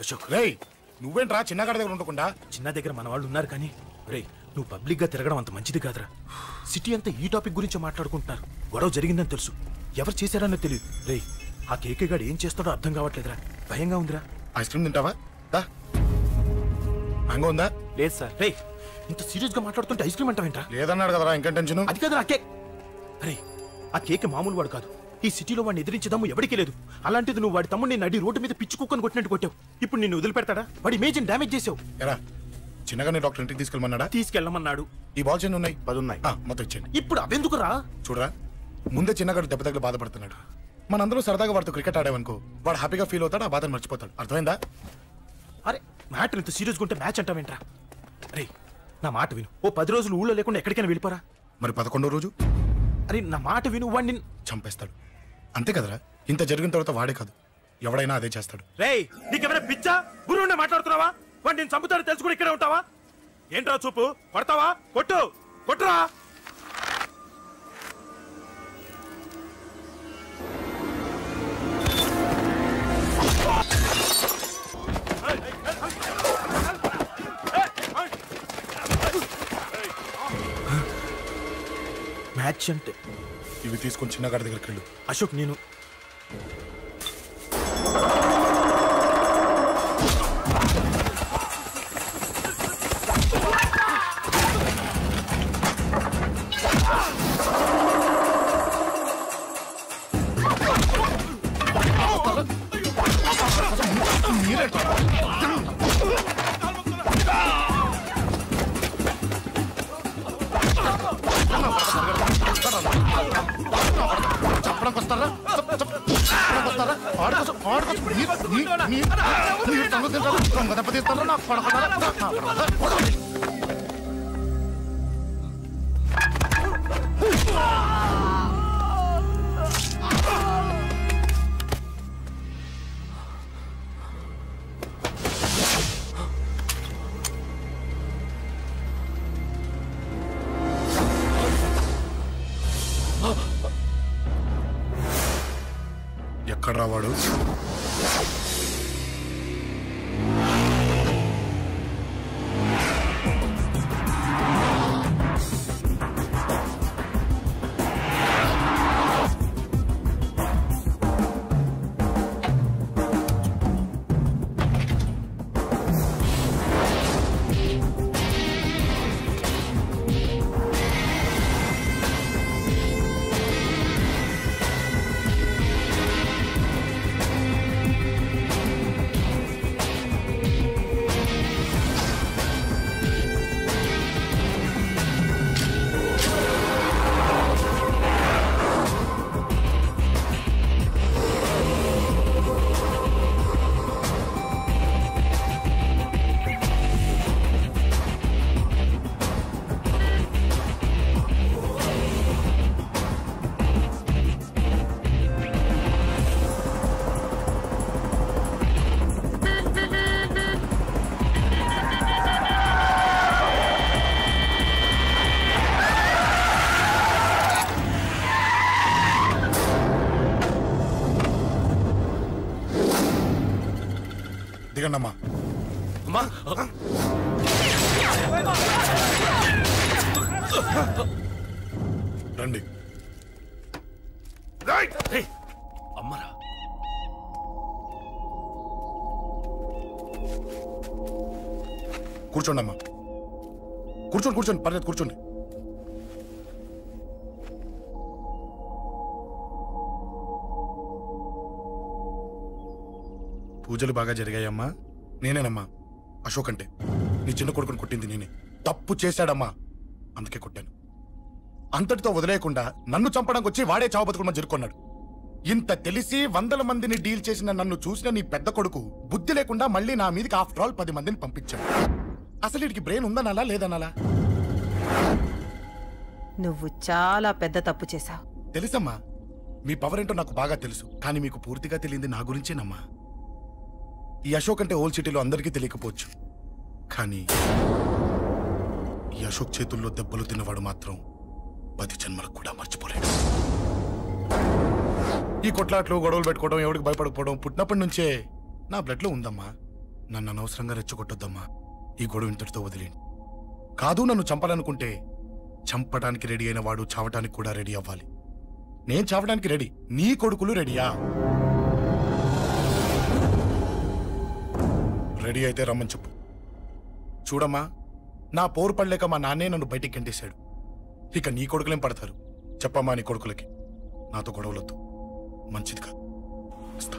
అశోక్ రేయ్ నువ్వేంట్రా చిన్నగాడి దగ్గర ఉండకుండా? చిన్న దగ్గర మన వాళ్ళు ఉన్నారు కానీ రే నువ్వు పబ్లిక్ గా తిరగడం అంత మంచిది కాదురా. సిటీ అంతా ఈ టాపిక్ గురించి మాట్లాడుకుంటున్నారు. గొడవ జరిగిందని తెలుసు, ఎవరు చేశారన్నో తెలియదు. రే ఆ కేకే గాడు ఏం చేస్తాడో అర్థం కావట్లేదురా, భయంగా ఉందిరా. ఐస్ క్రీమ్ తింటావా? మ్యాంగో ఉందా? లేదు సార్. రే ఇంత సీరియస్ గా మాట్లాడుతుంటే ఐస్ క్రీమ్ అంటావేంట్రా? లేదన్నాడు కదరా, ఇంకా టెన్షన్. అది కాదు ఆ కేక్. అరే ఆ కేక్ మామూలు వాడు కాదు. ఈ సిటీలో వాడిని ఎదిరించదమ్ము ఎవరికీ లేదు. అలాంటిది నువ్వు వాడి తమ్ముడిని నడి రోడ్డు మీద పిచ్చి కుక్కను కొట్టినట్టు కొట్టావు. ఇప్పుడు నిన్ను వదిలిపెడతాడా? వాడి ఇమేజ్ డ్యామేజ్ చేసావు. ఎరా చిన్నగానే డాక్టర్ ఇంటికి తీసుకెళ్ళమన్నాడా? తీసుకెళ్ళమన్నాడు. ఈ బాల్స్ ఎన్ని ఉన్నాయి? 10 ఉన్నాయి. మొత్తం ఇచ్చేయండి. ఇప్పుడు అవెందుకురా? చూడరా ముందే చిన్నగాడు దెబ్బ తగిలి బాధపడుతున్నాడు. మనందరూ సరదాగా వాడితో క్రికెట్ ఆడామనుకో, వాడు హ్యాపీగా ఫీల్ అవుతాడు, ఆ బాధను మర్చిపోతాడు. అర్థమైందా? అరే మ్యాటర్ ఇంత సీరియస్గా ఉంటే మ్యాచ్ అంటావేంట్రా? అరే నా మాట విను. ఓ 10 రోజులు ఊళ్ళో లేకుండా ఎక్కడికైనా వెళ్ళిపోరా. మరి 11వ రోజు? అరే నా మాట విను, వాడిని చంపేస్తాడు. అంతే కదరా? ఇంత జరిగిన తర్వాత వాడే కాదు, ఎవడైనా అదే చేస్తాడు. రేయ్ నీకెవరైనా పిచ్చా? గురువునే మాట్లాడుతున్నావా? వాడు నేను చంపుతాడు తెలుసు కూడా ఇక్కడే ఉంటావా? ఏంట్రా చూపు? కొడతావా? కొట్టు కొట్టురా. మ్యాచ్ అంటే ఇవి తీసుకొని చిన్నగాడి దగ్గరికి వెళ్ళు. అశోక్ నేను ఎక్కడ రావాడు? దిగండమ్మా. రండి. అమ్మరా కూర్చోండి అమ్మా. కూర్చోండి పర్లేదు కూర్చోండి. పూజలు బాగా జరిగాయమ్మా? నేనేనమ్మా అశోక్ అంటే. నీ చిన్న కొడుకుని కొట్టింది నేనే. తప్పు చేశాడమ్మా, అందుకే కొట్టాను. అంతటితో వదిలేయకుండా నన్ను చంపడానికి వచ్చి వాడే చావు బతుకుని జరుపుకున్నాడు. ఇంత తెలిసి 100 మందిని డీల్ చేసిన నన్ను చూసిన నీ పెద్ద కొడుకు బుద్ధి లేకుండా మళ్ళీ నా మీదకి ఆఫ్టర్ ఆల్ 10 మందిని పంపించాడు. అసలు వీడికి బ్రెయిన్ ఉందనాలా లేదనాలా? నువ్వు చాలా పెద్ద తప్పు చేశావు. తెలుసమ్మా, మీ పవర్ ఏంటో నాకు బాగా తెలుసు. కానీ మీకు పూర్తిగా తెలియంది నా గురించేనమ్మా. ఈ అశోక్ అంటే ఓల్డ్ సిటీలో అందరికీ తెలియకపోవచ్చు, కానీ ఈ అశోక్ చేతుల్లో దెబ్బలు తిన్నవాడు మాత్రం 10 జన్మలకు కూడా మర్చిపోలేడు. ఈ కొట్లాట్లు గొడవలు పెట్టుకోవడం, ఎవరికి భయపడకపోవడం పుట్టినప్పటి నుంచే నా బ్లడ్ లో ఉందమ్మా. నన్ను అనవసరంగా రెచ్చగొట్టొద్దమ్మా. ఈ గొడవ ఇంతటితో వదిలేండి. కాదు, నన్ను చంపాలనుకుంటే చంపడానికి రెడీ అయిన వాడు చావటానికి కూడా రెడీ అవ్వాలి. నేను చావడానికి రెడీ, నీ కొడుకులు రెడీయా? రెడీ అయితే రమ్మని చెప్పు. చూడమ్మా, నా పోరు పడలేక మా నాన్నే నన్ను బయటికి గంటేశాడు. ఇక నీ కొడుకులేం పడతారు? చెప్పమ్మా నీ కొడుకులకి నాతో గొడవలొద్దు, మంచిది కాదు. వస్తా.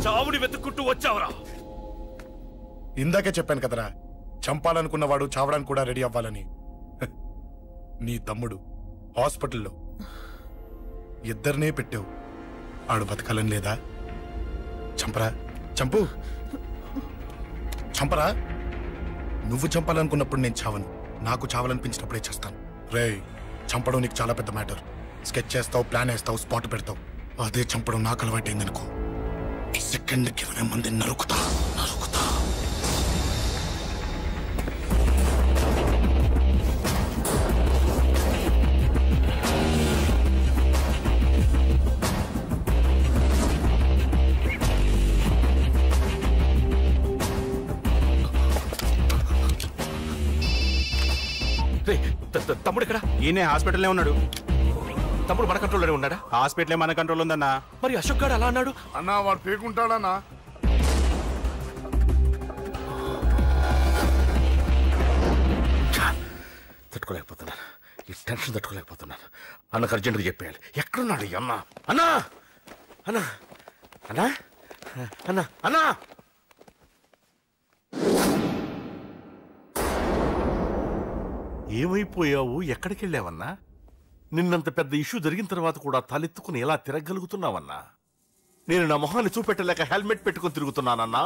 చావుని వెతుక్కుంటూ వచ్చావురా? ఇందాకే చెప్పాను కదరా, చంపాలనుకున్నవాడు చావడానికి కూడా రెడీ అవ్వాలని. నీ తమ్ముడు హాస్పిటల్లో ఇద్దరినే పెట్టావు, ఆడు బతకాలని లేదా? చంపరా, చంపు, చంపరా. నువ్వు చంపాలనుకున్నప్పుడు నేను చావను, నాకు చావాలనిపించినప్పుడే చేస్తాను. రే, చంపడం నీకు చాలా పెద్ద మ్యాటర్. స్కెచ్ చేస్తావు, ప్లాన్ వేస్తావు, స్పాట్ పెడతావు. అదే చంపడం నాకు అలవాటైందనుకో, సెకండ్కి 20 మంది నరుకుతా. తమ్ముడు ఇక్కడ? ఈయనే హాస్పిటల్లో ఉన్నాడు. తమ్ముడు మన కంట్రోల్లోనే ఉన్నాడా? హాస్పిటలే మన కంట్రోల్ ఉందన్నా. మరి అశోక్ గారు అలా అన్నాడు? అన్నా వాడు పేకుంటాడన్నా. తట్టుకోలేకపోతున్నాను, ఈ టెన్షన్ తట్టుకోలేకపోతున్నాను. అన్నకు అర్జెంటుగా చెప్పేయాలి. ఎక్కడున్నాడు ఈ అన్న? అన్నా అన్నా అన్నా అన్నా అన్నా ఏమైపోయావు? ఎక్కడికి వెళ్ళావన్నా? నిన్నంత పెద్ద ఇష్యూ జరిగిన తర్వాత కూడా తలెత్తుకుని ఎలా తిరగలుగుతున్నావన్నా? నేను నా మొహాన్ని చూపెట్టలేక హెల్మెట్ పెట్టుకుని తిరుగుతున్నానన్నా.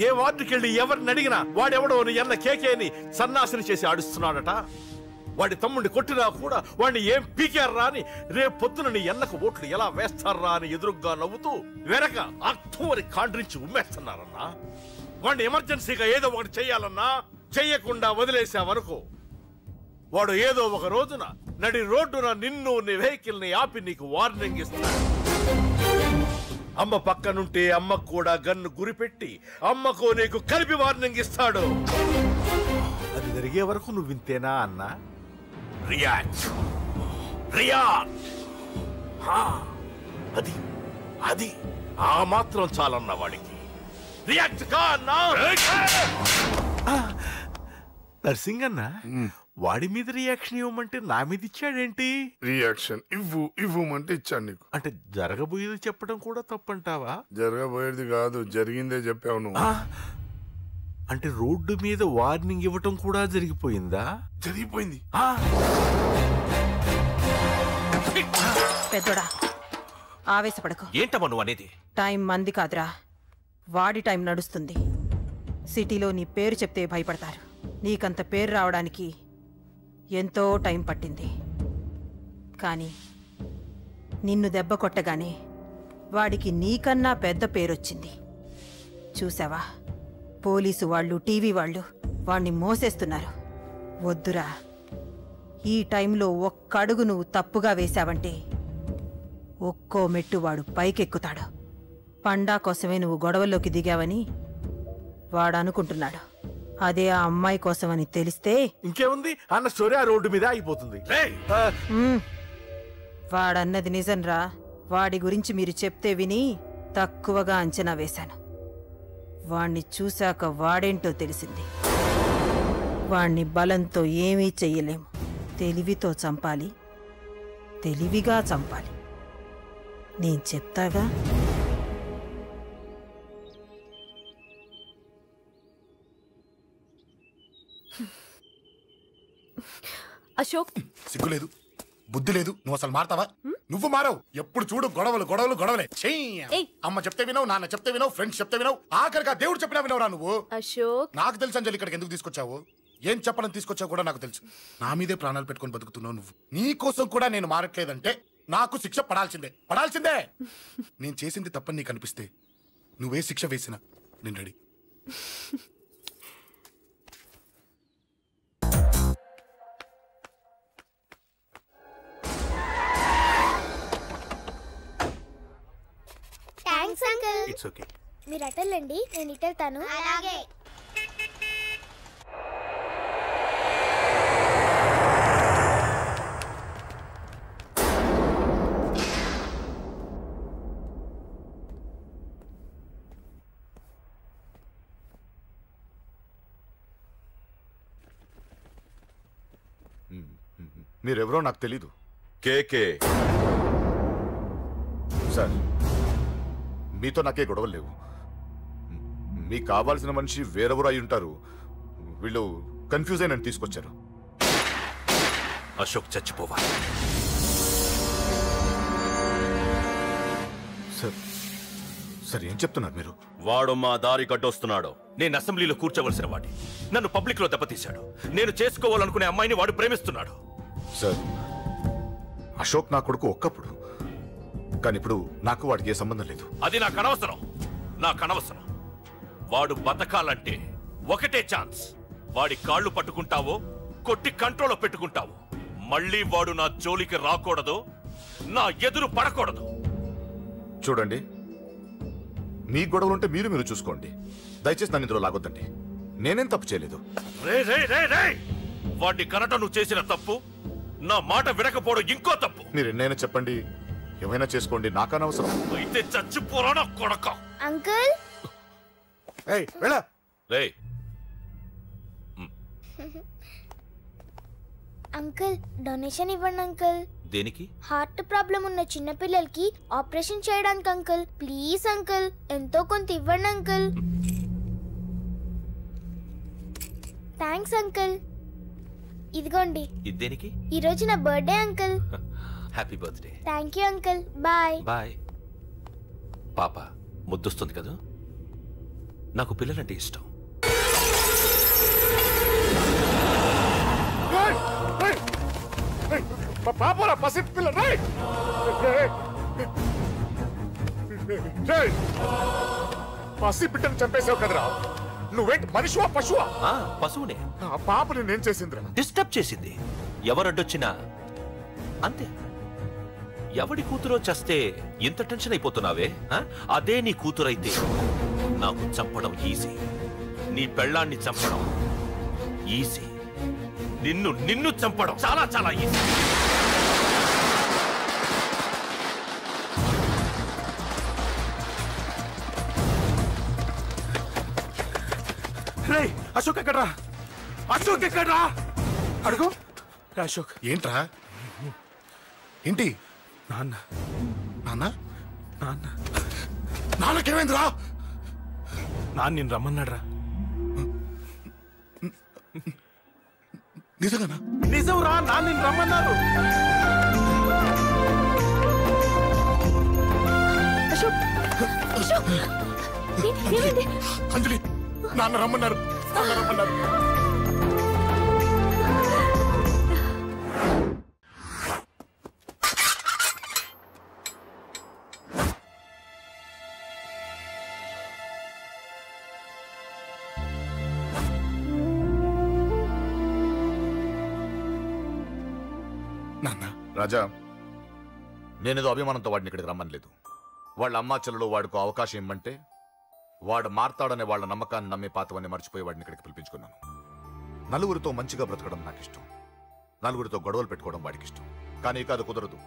ఏ వార్డుకి వెళ్ళి ఎవరిని అడిగినా వాడెవడో నీ అన్న కేకేని సన్నాసిని చేసి ఆడిస్తున్నాడట. వాడి తమ్ముడిని కొట్టినా కూడా వాడిని ఏం పీకారా అని రేపు పొద్దున నీ అన్నకు ఓట్లు ఎలా వేస్తారా అని ఎదురుగ్గా నవ్వుతూ వెనక అక్టోబర్ కాండ్రించి ఉమ్మేస్తున్నారన్నా. వాడిని ఎమర్జెన్సీగా ఏదో ఒకటి చెయ్యాలన్నా, చెయ్యకుండా వదిలేసావనుకో, వాడు ఏదో ఒక రోజున నడి రోడ్డున నిన్ను నీ వెహికల్ ని ఆపి నీకు వార్నింగ్ ఇస్తాడు. అమ్మ పక్కనుంటే అమ్మకు కూడా గన్ను గురిపెట్టి అమ్మకు నీకు కలిపి వార్నింగ్ ఇస్తాడు. అది జరిగే వరకు నువ్వు వింతేనా అన్నా? React react. అది అది ఆ మాత్రం చాలన్న వాడికి. రియాక్ట్ కా అన్నా. నర్సింగ్ అన్న, వాడి మీద రియాక్షన్ ఇవ్వమంటే నా మీద ఇచ్చాడేంటి? రియాక్షన్ ఇవ్వమంటే ఇచ్చాను నీకు. అంటే జరగబోయేది చెప్పడం కూడా తప్పంటావా? జరగబోయేది కాదు, జరిగిందే చెప్పావు నువ్వు. అంటే రోడ్డు మీద వార్నింగ్ ఇవ్వటం కూడా జరిగిపోయిందా? జరిగిపోయింది. పెద్దోడా, ఆవేశపడకు. ఏంటమ్మా నువ్వు అనేది? టైం మంది కాదురా, వాడి టైం నడుస్తుంది. సిటీలో నీ పేరు చెప్తే భయపడతారు. నీకంత పేరు రావడానికి ఎంతో టైం పట్టింది. కానీ నిన్ను దెబ్బ కొట్టగానే వాడికి నీకన్నా పెద్ద పేరొచ్చింది. చూసావా, పోలీసు వాళ్ళు, టీవీ వాళ్ళు వాణ్ణి మోసేస్తున్నారు. వద్దురా, ఈ టైంలో ఒక్కడుగు నువ్వు తప్పుగా వేశావంటే ఒక్కో మెట్టు వాడు పైకెక్కుతాడు. పండా కోసమే నువ్వు గొడవల్లోకి దిగావని వాడనుకుంటున్నాడు. అదే ఆ అమ్మాయి కోసమని తెలిస్తే ఇంకేముంది, అన్న స్టోరీ ఆ రోడ్డు మీద అయిపోతుంది. వాడన్నది నిజంరా. వాడి గురించి మీరు చెప్తే విని తక్కువగా అంచనా వేశాను. వాణ్ణి చూశాక వాడేంటో తెలిసింది. వాణ్ణి బలంతో ఏమీ చెయ్యలేము. తెలివితో చంపాలి, తెలివిగా చంపాలి. నేను చెప్తాగా. అశోక్, సిగ్గులేదు, బుద్ధి లేదు. నువ్వు అసలు మారతావా? నువ్వు మారవు. ఎప్పుడు చూడు గొడవలు గొడవలు గొడవలే. అమ్మ చెప్తే వినవు, నాన్న చెప్తే వినవు, ఫ్రెండ్స్ చెప్తే వినవు, ఆఖరిగా దేవుడు చెప్పినా వినవురా నువ్వు. అశోక్, నాకు తెలుసు అంజలి ఇక్కడికి ఎందుకు తీసుకొచ్చావు, ఏం చెప్పాలని తీసుకొచ్చావు కూడా నాకు తెలుసు. నా మీదే ప్రాణాలు పెట్టుకొని బతుకుతున్నావు నువ్వు. నీ కోసం కూడా నేను మారట్లేదంటే నాకు శిక్ష పడాల్సిందే, పడాల్సిందే. నేను చేసింది తప్పని నీకు అనిపిస్తే నువ్వే శిక్ష వేసినా నేను రెడీ. It's okay. మీరు అటెళ్ళండి, నేను ఇటెళ్తాను. అలాగే. మీరెవరో నాకు తెలీదు. కేకే సార్, మీతో నాకే గొడవలు లేవు. మీకు కావాల్సిన మనిషి వేరెవరో అయి ఉంటారు. వీళ్ళు కన్ఫ్యూజ్ అయి నన్ను తీసుకొచ్చారు. అశోక్ చచ్చిపోవాలి. సార్ ఏం చెప్తున్నారు మీరు? వాడు మా దారి గడ్డొస్తున్నాడు. నేను అసెంబ్లీలో కూర్చోవలసిన వాడి నన్ను పబ్లిక్ లో దెబ్బతీశాడు. నేను చేసుకోవాలనుకునే అమ్మాయిని వాడు ప్రేమిస్తున్నాడు. సార్, అశోక్ నా కొడుకు ఒక్కప్పుడు, కానీ ఇప్పుడు నాకు వాడికి ఏ సంబంధం లేదు. అది నాకు అనవసరం. వాడు బతకాలంటే ఒకటే ఛాన్స్. వాడి కాళ్ళు పట్టుకుంటావో కొట్టి కంట్రోల్లో పెట్టుకుంటావు. మళ్ళీ వాడు నా జోలికి రాకూడదు, నా ఎదురు పడకూడదు. చూడండి, మీ గొడవలుంటే మీరు చూసుకోండి. దయచేసి నన్ను ఇందులో లాగొద్దండి. నేనేం తప్పు చేయలేదు. వాడిని కనట నువ్వు చేసిన తప్పు, నా మాట వినకపోవడం ఇంకో తప్పు. మీరు ఎన్నైనా చెప్పండి, ఏమైనా చేసుకోండి, నాకనవసరం. అయితే చచ్చిపోరా కొడక. అంకుల్ అంకుల్, డొనేషన్ ఇవ్వండి అంకుల్. దేనికి? హార్ట్ ప్రాబ్లం ఉన్న చిన్న పిల్లలకి ఆపరేషన్ చేయడానికి అంకుల్. ప్లీజ్ అంకుల్, ఎంతో కొంత ఇవ్వండి అంకుల్. Thanks uncle. ఇదిగోండి. దేనికి? ఈ రోజు నా birthday uncle. Happy birthday. Thank you uncle. Bye. Bye. పాప ముద్దొస్తుంది కదా, నాకు పిల్లలంటే ఇష్టం. పాపరా పసి పిల్ల. పసి బిడ్డను చంపేసావు కదరా. నువ్వేంటి మనిషివా పశువా? పశువునే. ఆ పాపని నేను చేసిందిరా. డిస్టర్బ్ చేసింది. ఎవరడ్డొచ్చినా అంతే. ఎవడి కూతురో చేస్తే ఇంత టెన్షన్ అయిపోతున్నావే? అదే నీ కూతురైతే నాకు చంపడం ఈజీ. నీ పెళ్ళాన్ని చంపడం ఈజీ. నిన్ను చంపడం చాలా చాలా ఈజీ. అశోక్ ఎక్కడ్రా? అశోక్ ఎక్కడ్రా? అడుగు. అశోక్. ఏంట్రా? ఏంటి? నాన్న. నాన్న? నాన్న. నాన్నకేమైందిరా? నాన్న నేను రమ్మన్నాడ్రా. నిజంగానా? నిజం రా, నాన్న నేను రమ్మన్నారు. అంజలి, నాన్న రమ్మన్నారు. రాజా, నేనేదో అభిమానంతో వాడిని ఇక్కడికి రమ్మనలేదు. వాళ్ళ అమ్మా చెల్లెలు వాడికి అవకాశం ఇమ్మంటే వాడు మారతాడనే వాళ్ళ నమ్మకాన్ని నమ్మి పాతవన్నీ మర్చిపోయి వాడిని ఇక్కడికి పిలిపించుకున్నాను. నలుగురితో మంచిగా బ్రతకడం నాకు ఇష్టం, నలుగురితో గొడవలు పెట్టుకోవడం వాడికి ఇష్టం. కానీ కాదు, కుదరదు.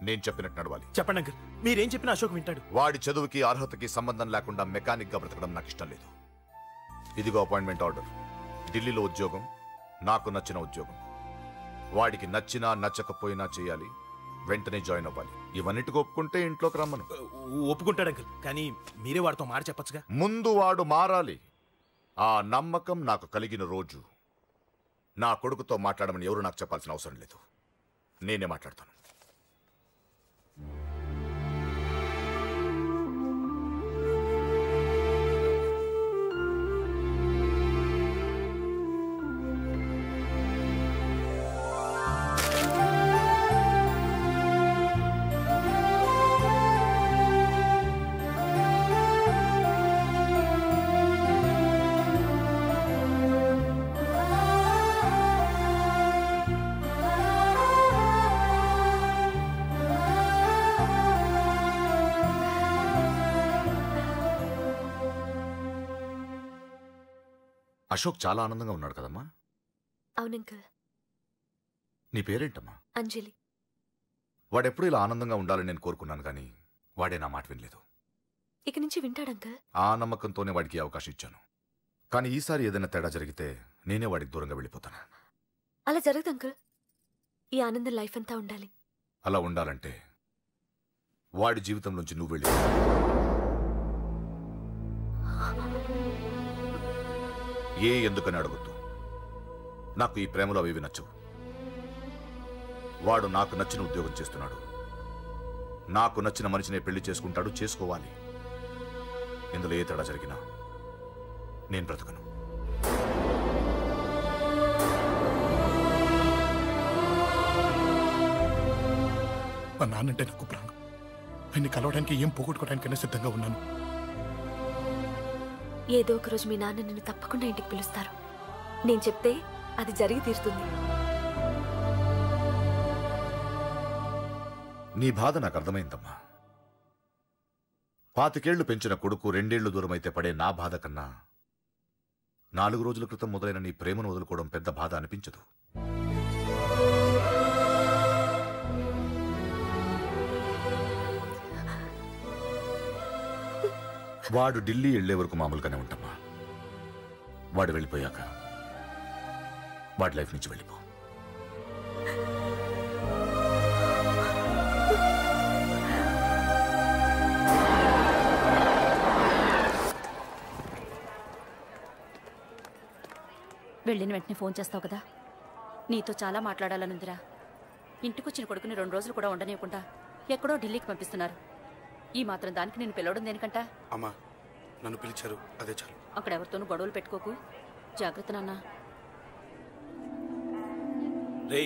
నేను చెప్పినట్టు నడవాలి. చెప్పండి అంకుల్, మీరేం చెప్పినా అశోక్ వింటాడు. వాడి చదువుకి అర్హతకి సంబంధం లేకుండా మెకానిక్ గా బ్రతకడం నాకు ఇష్టం లేదు. ఇదిగో అపాయింట్మెంట్ ఆర్డర్. ఢిల్లీలో ఉద్యోగం, నాకు నచ్చిన ఉద్యోగం. వాడికి నచ్చినా నచ్చకపోయినా చేయాలి, వెంటనే జాయిన్ అవ్వాలి. ఇవన్నిటికి ఒప్పుకుంటే ఇంట్లోకి రమ్మను. ఒప్పుకుంటాడు అంకుల్, కానీ మీరే వాడితో మాట చెప్పచ్చుగా. ముందు వాడు మారాలి. ఆ నమ్మకం నాకు కలిగిన రోజు నా కొడుకుతో మాట్లాడమని ఎవరు నాకు చెప్పాల్సిన అవసరం లేదు. నేనే మాట్లాడతాను. అశోక్ చాలా ఆనందంగా ఉన్నాడు కదమ్మా. అవునంకల్. నీ పేరేంటమ్మా? అంజలి. వాడెప్పుడు ఇలా ఆనందంగా ఉండాలని నేను కోరుకున్నాను, కానీ వాడే నా మాట వినలేదు. ఇక నుంచి వింటాడంకల్. ఆ నమ్మకంతోనే వాడికి అవకాశం ఇచ్చాను. కానీ ఈసారి ఏదైనా తేడా జరిగితే నేనే వాడికి దూరంగా వెళ్ళిపోతాను. అలా జరగదు అంకల్. ఈ ఆనందం లైఫ్ అంతా ఉండాలి. అలా ఉండాలంటే వాడి జీవితంలోంచి నువ్వు వెళ్ళి. ఎందుకని అడగొద్దు. నాకు ఈ ప్రేమలో అవి నచ్చవు. వాడు నాకు నచ్చిన ఉద్యోగం చేస్తున్నాడు. నాకు నచ్చిన మనిషినే పెళ్లి చేసుకుంటాడు, చేసుకోవాలి. ఇందులో ఏ తేడా జరిగినా నేను బ్రతకను. మా నాన్నంటే నాకు ప్రాణం. ఆయన్ని కలవడానికి ఏం పోగొట్టుకోవడానికైనా సిద్ధంగా ఉన్నాను. ఏదో ఒక రోజు మీ నాన్న నిన్ను తప్పకుండా ఇంటికి పిలుస్తారు. నేను చెప్తే అది జరిగి తీరుతుంది. నీ బాధ నాకు అర్థమైందమ్మా. 25 పెంచిన కొడుకు 2 ఏళ్లు దూరమైతే పడే నా బాధ కన్నా 4 రోజుల క్రితం మొదలైన నీ ప్రేమను వదులుకోవడం పెద్ద బాధ అనిపించదు. వాడు ఢిల్లీ వెళ్లే వరకు మామూలుగానే ఉంటామా. వాడు వెళ్ళిపోయాక వాడి లైఫ్ నుంచి వెళ్ళిపో. వెళ్ళిన వెంటనే ఫోన్ చేస్తావు కదా. నీతో చాలా మాట్లాడాలనుందిరా. ఇంటికొచ్చిన కొడుకుని 2 రోజులు కూడా ఉండనివ్వకుండా ఎక్కడో ఢిల్లీకి పంపిస్తున్నారు. ఈ మాత్రం దానికి నేను పిలవడం దేనికంట? అమ్మా, నన్ను పిలిచారు, అదే చాలు. అక్కడ ఎవరితోనూ గొడవలు పెట్టుకోకు. జాగ్రత్త నాన్న. రే,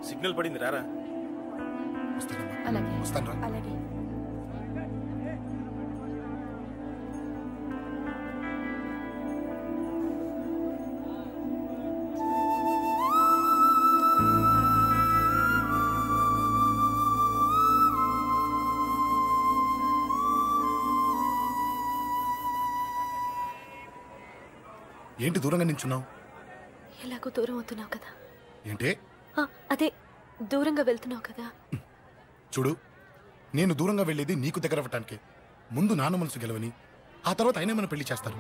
సిగ్నల్ పడింది, రారా. అలాగే వస్తాను. అలాగే. ఏంటి దూరంగా నించున్నావు? ఎలాగో దూరం అవుతున్నావు కదా. ఏంటి? అదే దూరంగా వెళ్తున్నావు కదా. చూడు, నేను దూరంగా వెళ్ళేది నీకు దగ్గర అవ్వటానికి. ముందు నాన్న మనసు గెలవని, ఆ తర్వాత ఆయనే మన పెళ్లి చేస్తారు.